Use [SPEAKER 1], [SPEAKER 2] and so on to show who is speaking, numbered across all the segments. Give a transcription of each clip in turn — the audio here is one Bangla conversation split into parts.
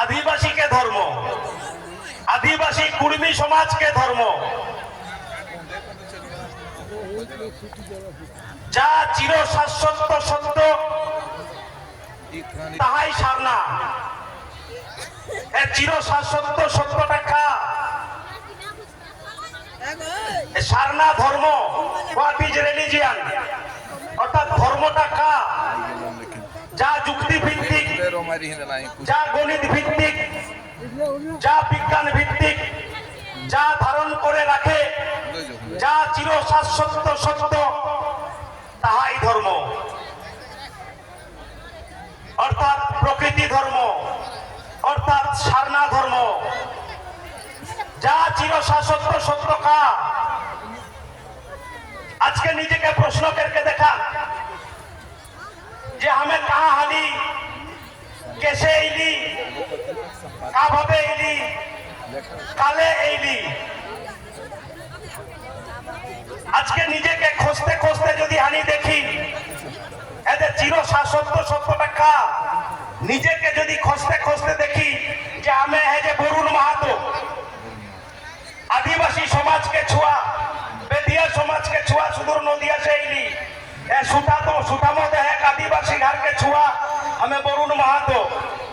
[SPEAKER 1] আদিবাসীকে ধর্ম, আদিবাসী কুর্মী সমাজকে ধর্ম, যা চির শাশ্বত সত্য তাহাই সারনা। চির শাশ্বত সত্যটা কা সারনা ধর্ম। হোয়াট ইজ রিলিজিয়ান, অর্থাৎ ধর্মটা কা যা যুক্তি ভিত্তিক, যা গণিত ভিত্তিক, যা বিজ্ঞান ভিত্তিক, যা ধারণ করে রাখে, যা চির শাশ্বত সত্য তাহাই ধর্ম, অর্থাৎ প্রকৃতি ধর্ম, অর্থাৎ সারনা ধর্ম। যা চির শাশ্বত সত্য কা। আজকে নিজেকে প্রশ্ন करके দেখা যে আমি কাহা হালি, কেসে এলি, কা ভাবে এলি, কালে এলি। আজকে নিজেকে খুঁজতে খুঁজতে যদি আমি দেখি এদের চির শাশ্বত সত্যটা কা, নিজেকে যদি খুঁজতে খুঁজতে দেখি যে আমি যে বরুণ মাহাতো आदिवासी समाज के छुआ, बेदिया समाज के छुआ, सुदूर नदिया से इली सुतामो देहक आदिवासी घर के छुआ हमें बरुण माहातो।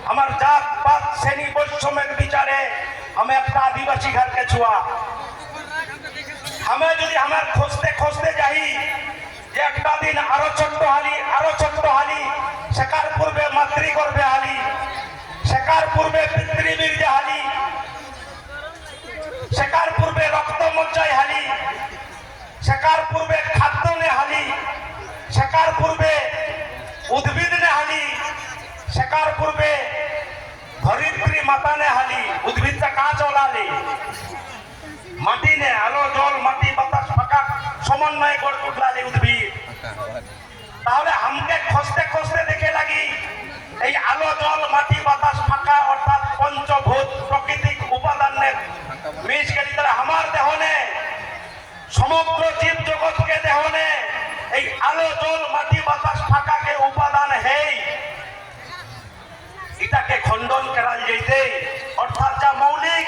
[SPEAKER 1] हमार जात पात श्रेणी वैषम्যের বিচারে हमें एक आदिवासी घर के छुआ। हमें যদি हमें खोजते खोजते যাই যে একটা দিন আরো ছোট্ট হালি শেখার পূর্বে মাতৃগর্ভে হালি, শেখার পূর্বে পিতৃবীর্যে হালি, শেখার পূর্বে রক্ত মজ্জায় হালি, শেখার পূর্বে খাদ্য নে হালি, শেখার পূর্বে উদ্ভিদ নে হালি, শেখার পূর্বে ধরিত্রী মাতা নে হালি। উদ্ভিদটা কা চলালে মাটি নে আলো জল মাটি বাতাস ফাঁকা সমন্বয়ে গড়ে উঠলালে উদ্ভিদ। তাহলে हमके খুঁজতে খুঁজতে দেখে লাগি এই আলো জল মাটি বাতাস ফাঁকা অর্থাৎ পঞ্চভূত প্রাকৃতিক উপাদানের মিশ গেলি তাহলে আমার দেহনে সমগ্র জীব জগৎকে দেহনে এই আলো জল মাটি বাতাস ফাঁকাকে উপাদান হেই এটাকে খণ্ডন করা যেতে। অর্থাৎ যা মৌলিক,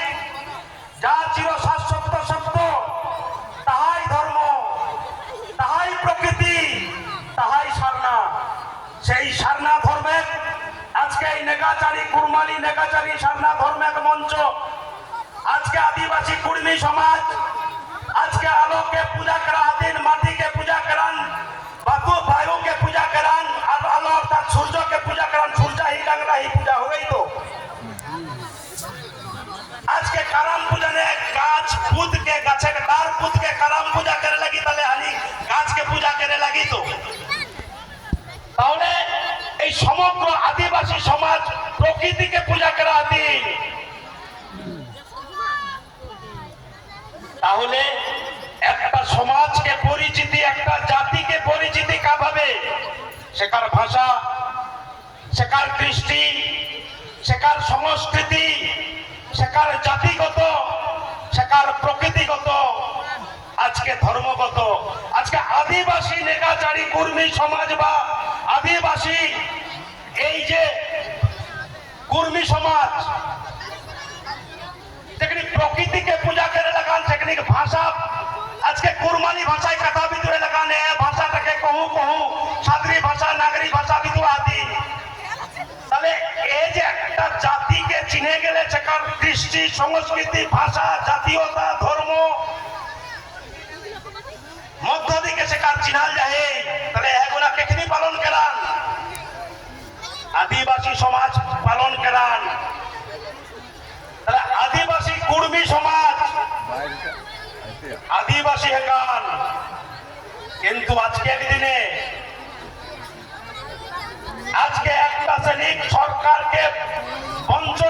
[SPEAKER 1] যা চির শাশ্বত সত্য তাহাই ধর্ম, তাহাই প্রকৃতি, তাহাই সারনা। সেই সারনা ধর্মের আজকে এই নেগাচারী কুরমালি নেগাচারী সারনা ধর্মের মঞ্চ। আজকে আদিবাসী কুর্মী সমাজ আজকে আলোকে পূজা করা, দিন মাটিকে পূজা করান, বাতু বায়ুকে পূজা করান, আর আলো অর্থাৎ সূর্যকে পূজা করান। সূর্য হি ডাংরা হি পূজা হবেই তো। আজকে কারাম পূজা নে গাছ পুত के গাছের ডাল পুত के কারাম পূজা করে লাগি, তাহলে হালি গাছকে পূজা করে লাগি তো। তাহলে এই সমগ্র আদিবাসী সমাজ প্রকৃতিকে পূজা করা দিন। তাহলে একটা সমাজকে পরিচিতি, একটা জাতিকে পরিচিতি কাভাবে শেখার ভাষা, শেখার কৃষ্টি, শেখার সংস্কৃতি, শেখার জাতিগত, শেখার প্রকৃতিগত, আজকে ধর্মগত। আজকে আদিবাসী নেগাচারী কুর্মী সমাজ বা আদিবাসী এই যে কুর্মী সমাজ যেখানে প্রকৃতিকে পূজা করে লাগান, সেখানে ভাষা আজকে কুরমানি ভাষায় কথা ভিতরে লাগান, ভাষাটাকে কহু কহু সাদরি ভাষা নাগরী ভাষা ভিতরে আদি। তাহলে এই যে একটা জাতিকে চিনে গেলে সেখান কৃষ্টি সংস্কৃতি ভাষা জাতীয়তা ধর্ম মধ্য দিকে সেখান চিনাল যায়। তাহলে এগুলা কেখিনি পালন করান, আদিবাসী সমাজ পালন করান। आदिवासी कुर्मी समाज आदिवासी हेकान किंतु आज के दिने आज के एक सैनिक सरकार के पंच